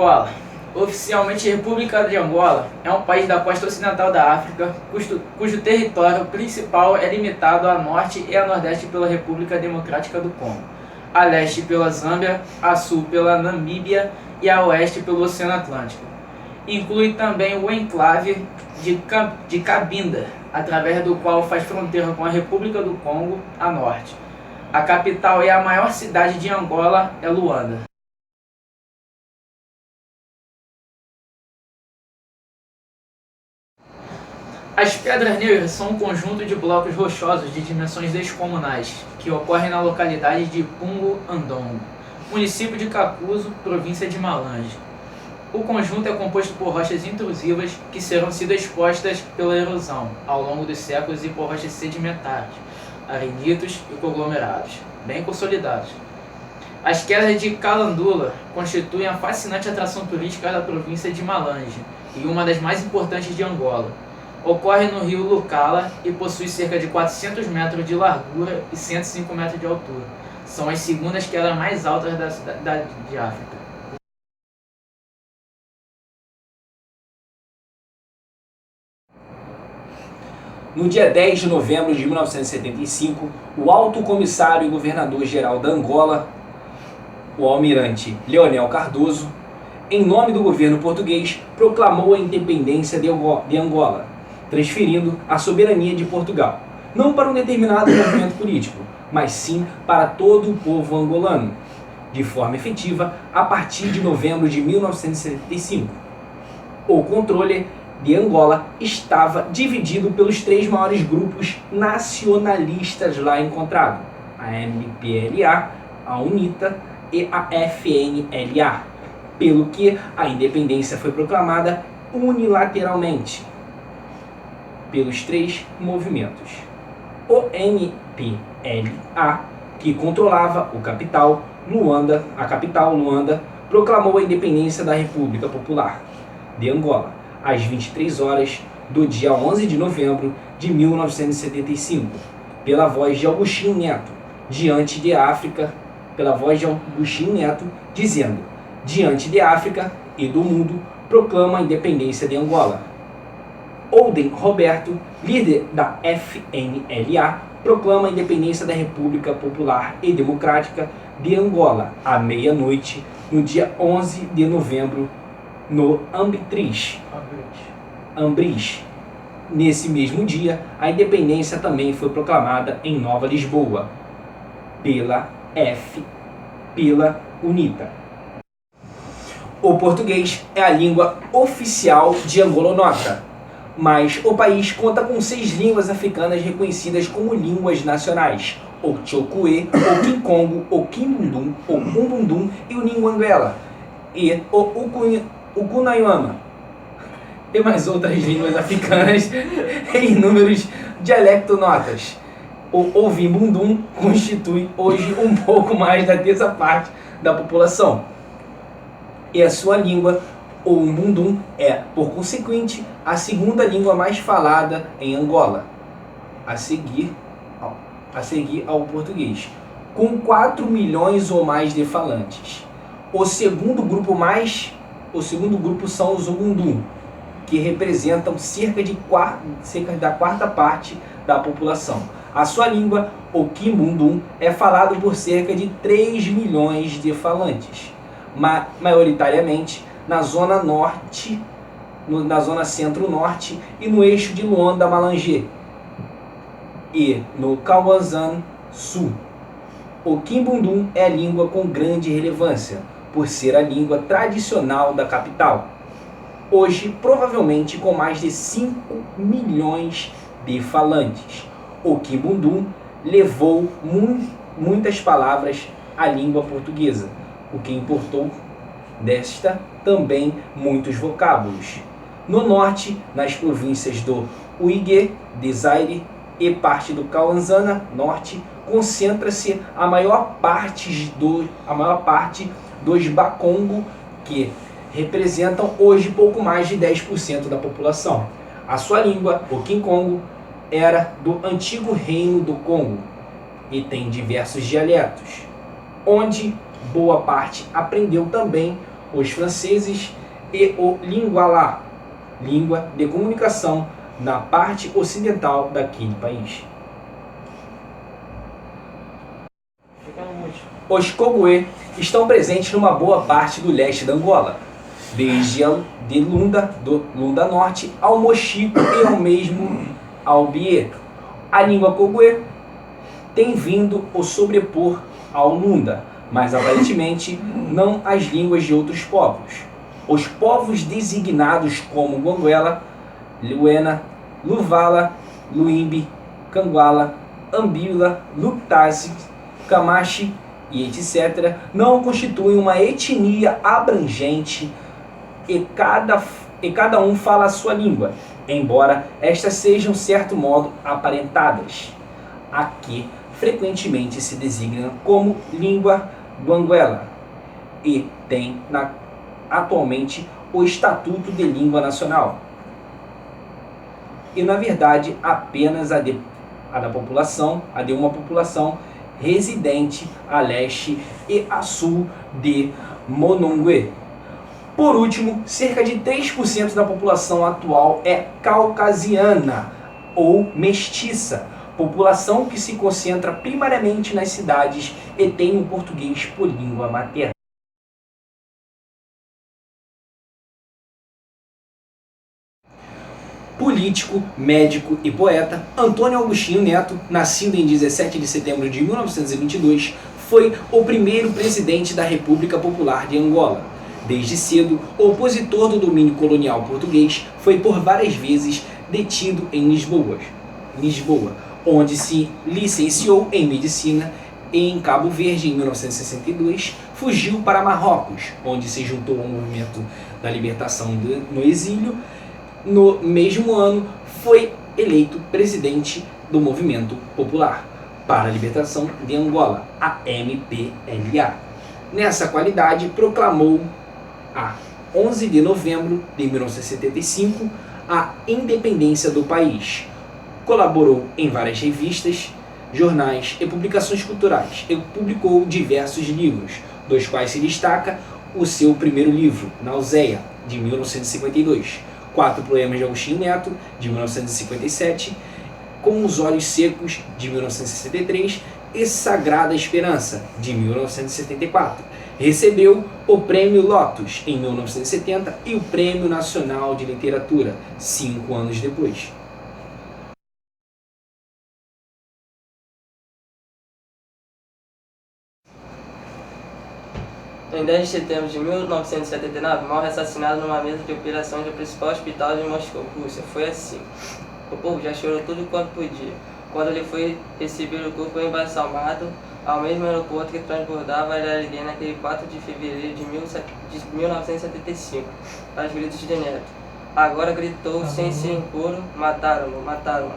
Angola. Oficialmente, a República de Angola é um país da costa ocidental da África, cujo território principal é limitado a norte e a nordeste pela República Democrática do Congo, a leste pela Zâmbia, a sul pela Namíbia e a oeste pelo Oceano Atlântico. Inclui também o enclave de Cabinda, através do qual faz fronteira com a República do Congo, a norte. A capital e a maior cidade de Angola é Luanda. As Pedras Negras são um conjunto de blocos rochosos de dimensões descomunais, que ocorrem na localidade de Pungo Andongo, município de Cacuzo, província de Malange. O conjunto é composto por rochas intrusivas que serão sido expostas pela erosão ao longo dos séculos e por rochas sedimentares, arenitos e conglomerados, bem consolidados. As quedas de Calandula constituem a fascinante atração turística da província de Malange e uma das mais importantes de Angola. Ocorre no rio Lucala e possui cerca de 400 metros de largura e 105 metros de altura. São as segundas quedas mais altas da cidade de África. No dia 10 de novembro de 1975, o alto comissário e governador-geral da Angola, o almirante Leonel Cardoso, em nome do governo português, proclamou a independência de Angola, transferindo a soberania de Portugal, não para um determinado movimento político, mas sim para todo o povo angolano, de forma efetiva a partir de novembro de 1975. O controle de Angola estava dividido pelos três maiores grupos nacionalistas lá encontrados, a MPLA, a UNITA e a FNLA, pelo que a independência foi proclamada unilateralmente pelos três movimentos. O MPLA, que controlava a capital Luanda, proclamou a independência da República Popular de Angola às 23 horas do dia 11 de novembro de 1975, pela voz de Agostinho Neto, dizendo: diante de África e do mundo, proclama a independência de Angola. Oden Roberto, líder da FNLA, proclama a independência da República Popular e Democrática de Angola à meia-noite, no dia 11 de novembro, no Ambris. Nesse mesmo dia, a independência também foi proclamada em Nova Lisboa, pela UNITA. O português é a língua oficial de Angolonota, mas o país conta com 6 línguas africanas reconhecidas como línguas nacionais: o Tchokwe, o Kinkongo, o Kimbundum, o Umbundum e o Ninguanguela, e o Kunayama. Tem mais outras línguas africanas em inúmeros dialectonotas. O Ovimbundum constitui hoje um pouco mais da terça parte da população. E a sua língua, o Umbundum, é, por consequente, a segunda língua mais falada em Angola, a seguir ao português, com 4 milhões ou mais de falantes. O segundo grupo são os Ugundum, que representam cerca da quarta parte da população. A sua língua, o Kimbundum, é falado por cerca de 3 milhões de falantes, maioritariamente na zona norte, na zona centro-norte e no eixo de Luanda-Malange e no Kawanzan Sul. O Kimbundum é a língua com grande relevância, por ser a língua tradicional da capital, hoje provavelmente com mais de 5 milhões de falantes. O Kimbundum levou muitas palavras à língua portuguesa, o que importou desta também muitos vocábulos. No norte, nas províncias do Uige, de Zaire e parte do Kawanzana Norte, concentra-se a maior parte dos Bakongo, que representam hoje pouco mais de 10% da população. A sua língua, o Kinkongo, era do antigo reino do Congo e tem diversos dialetos, onde boa parte aprendeu também os franceses e o Lingala, língua de comunicação na parte ocidental daquele país. Os Kogué estão presentes numa boa parte do leste da Angola, desde de Lunda, do Lunda Norte, ao Mochico e ao mesmo ao Bié. A língua Kogué tem vindo o sobrepor ao Lunda, mas aparentemente não as línguas de outros povos. Os povos designados como Gonguela, Luena, Luvala, Luimbi, Canguala, Ambila, Luptasi, Camachi e etc. não constituem uma etnia abrangente e cada um fala a sua língua, embora estas sejam, certo modo, aparentadas. Aqui frequentemente se designa como língua Guanguela e tem atualmente o Estatuto de Língua Nacional. E na verdade apenas a de uma população residente a leste e a sul de Monongué. Por último, cerca de 3% da população atual é caucasiana ou mestiça, população que se concentra primariamente nas cidades e tem o português por língua materna. Político, médico e poeta, Antônio Agostinho Neto, nascido em 17 de setembro de 1922, foi o primeiro presidente da República Popular de Angola. Desde cedo, opositor do domínio colonial português, foi por várias vezes detido em Lisboa, onde se licenciou em medicina, e em Cabo Verde, em 1962, fugiu para Marrocos, onde se juntou ao movimento da libertação no exílio. No mesmo ano, foi eleito presidente do Movimento Popular para a Libertação de Angola, a MPLA. Nessa qualidade, proclamou, a 11 de novembro de 1975, a independência do país. Colaborou em várias revistas, jornais e publicações culturais e publicou diversos livros, dos quais se destaca o seu primeiro livro, Nauséia, de 1952, 4 poemas de Agostinho Neto, de 1957, Com os Olhos Secos, de 1963, e Sagrada Esperança, de 1974. Recebeu o Prêmio Lotus, em 1970, e o Prêmio Nacional de Literatura, 5 anos depois. Em 10 de setembro de 1979, morre assassinado numa mesa de operações do principal hospital de Moscou, Rússia. Foi assim. O povo já chorou tudo quanto podia. Quando ele foi receber o corpo embalsamado ao mesmo aeroporto que transbordava a Arariguê naquele 4 de fevereiro de 1975, aos gritos de Neto. Agora gritou sem ser em coro: mataram-no, mataram-no.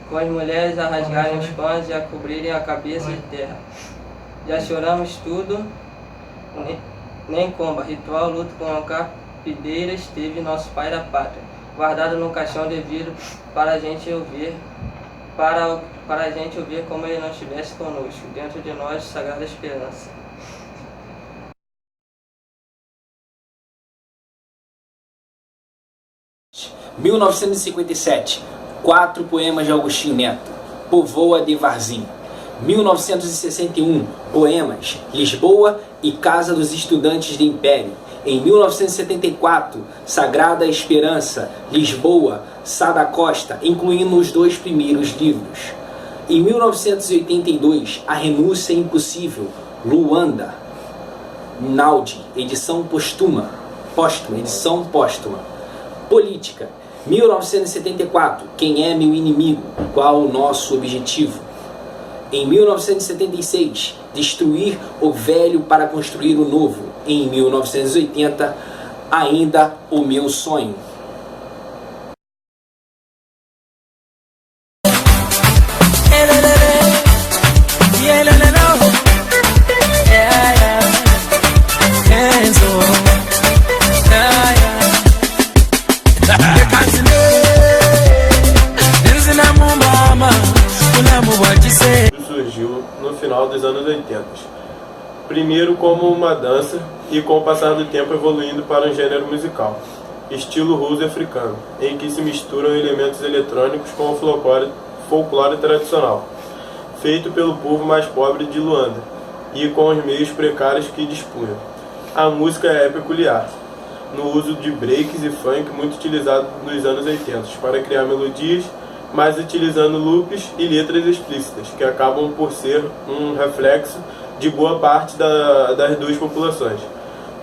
Com as mulheres a rasgarem os pães e a cobrirem a cabeça de terra. Já choramos tudo. Nem comba, ritual, luto com capideiras, teve nosso pai da pátria, guardado num caixão de vidro para a gente ouvir, para a gente ouvir como ele não estivesse conosco, dentro de nós, sagrada esperança. Em 1957, 4 poemas de Agostinho Neto, Povoa de Varzim. 1961, poemas Lisboa e Casa dos Estudantes de Império. Em 1974, Sagrada Esperança, Lisboa, Sá da Costa, incluindo os 2 primeiros livros. Em 1982, A Renúncia Impossível, Luanda, Naudi, edição póstuma, edição póstuma. Política, 1974, Quem é meu inimigo? Qual o nosso objetivo? Em 1976, Destruir o velho para construir o novo. Em 1980, Ainda o meu sonho. Surgiu no final dos anos 80. primeiro como uma dança e com o passar do tempo evoluindo para um gênero musical, estilo russo africano, em que se misturam elementos eletrônicos com o folclore tradicional, feito pelo povo mais pobre de Luanda e com os meios precários que dispunham. A música é peculiar, no uso de breaks e funk muito utilizado nos anos 80 para criar melodias, mas utilizando loops e letras explícitas, que acabam por ser um reflexo de boa parte das duas populações.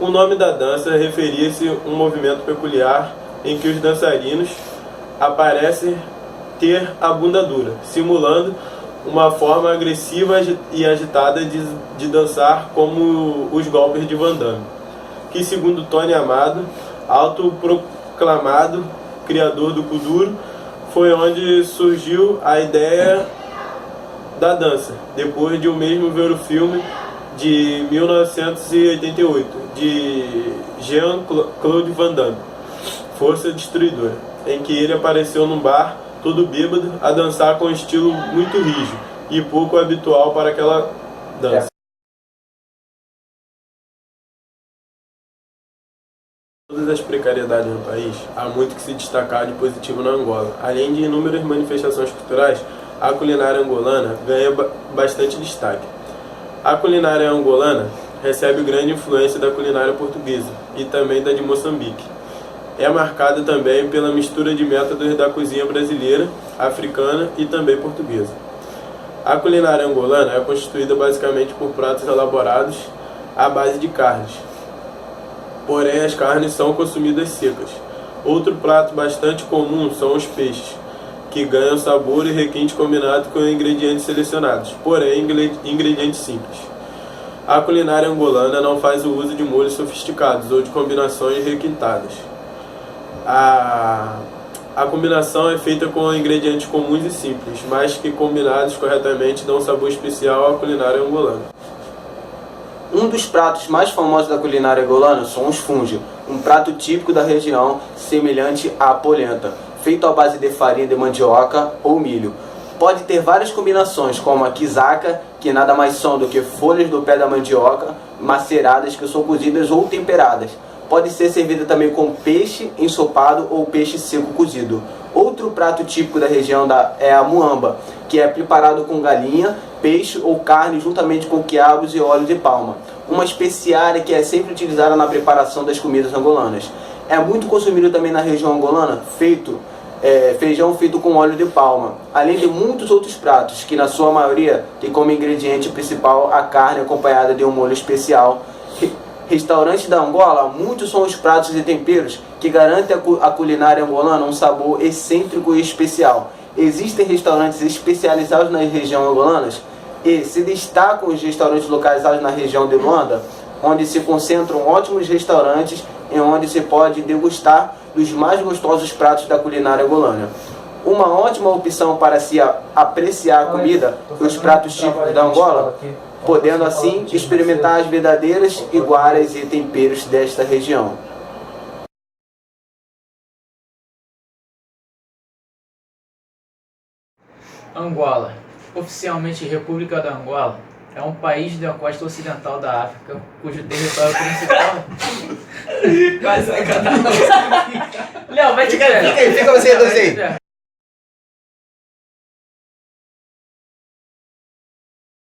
O nome da dança referia-se a um movimento peculiar em que os dançarinos parecem ter a bunda dura, simulando uma forma agressiva e agitada de dançar, como os golpes de Van Damme, que segundo Tony Amado, autoproclamado criador do Kuduro, foi onde surgiu a ideia da dança, depois de o mesmo ver o filme de 1988, de Jean-Claude Van Damme, Força Destruidora, em que ele apareceu num bar, todo bêbado, a dançar com um estilo muito rígido e pouco habitual para aquela dança. Todas as precariedades no país, há muito que se destacar de positivo na Angola. Além de inúmeras manifestações culturais, a culinária angolana ganha bastante destaque. A culinária angolana recebe grande influência da culinária portuguesa e também da de Moçambique. É marcada também pela mistura de métodos da cozinha brasileira, africana e também portuguesa. A culinária angolana é constituída basicamente por pratos elaborados à base de carnes. Porém, as carnes são consumidas secas. Outro prato bastante comum são os peixes, que ganham sabor e requinte combinado com ingredientes selecionados, porém ingredientes simples. A culinária angolana não faz o uso de molhos sofisticados ou de combinações requintadas. A combinação é feita com ingredientes comuns e simples, mas que combinados corretamente dão um sabor especial à culinária angolana. Um dos pratos mais famosos da culinária angolana são os fungi, um prato típico da região semelhante à polenta, feito à base de farinha de mandioca ou milho. Pode ter várias combinações, como a quizaca, que nada mais são do que folhas do pé da mandioca maceradas que são cozidas ou temperadas. Pode ser servida também com peixe ensopado ou peixe seco cozido. Outro prato típico da região é a muamba, que é preparado com galinha, peixe ou carne juntamente com quiabos e óleo de palma. Uma especiaria que é sempre utilizada na preparação das comidas angolanas. É muito consumido também na região angolana, feijão feito com óleo de palma, além de muitos outros pratos, que na sua maioria tem como ingrediente principal a carne acompanhada de um molho especial. Restaurantes da Angola, muitos são os pratos e temperos que garantem à culinária angolana um sabor excêntrico e especial. Existem restaurantes especializados nas regiões angolanas e se destacam os restaurantes localizados na região de Luanda, onde se concentram ótimos restaurantes e onde se pode degustar dos mais gostosos pratos da culinária angolana. Uma ótima opção para se apreciar a comida e os pratos típicos da Angola, podendo assim experimentar as verdadeiras iguaras e temperos desta região. Angola, oficialmente República da Angola, é um país da costa ocidental da África, cujo território principal... Vai sacanagem. Léo, vai te Fica você dois aí.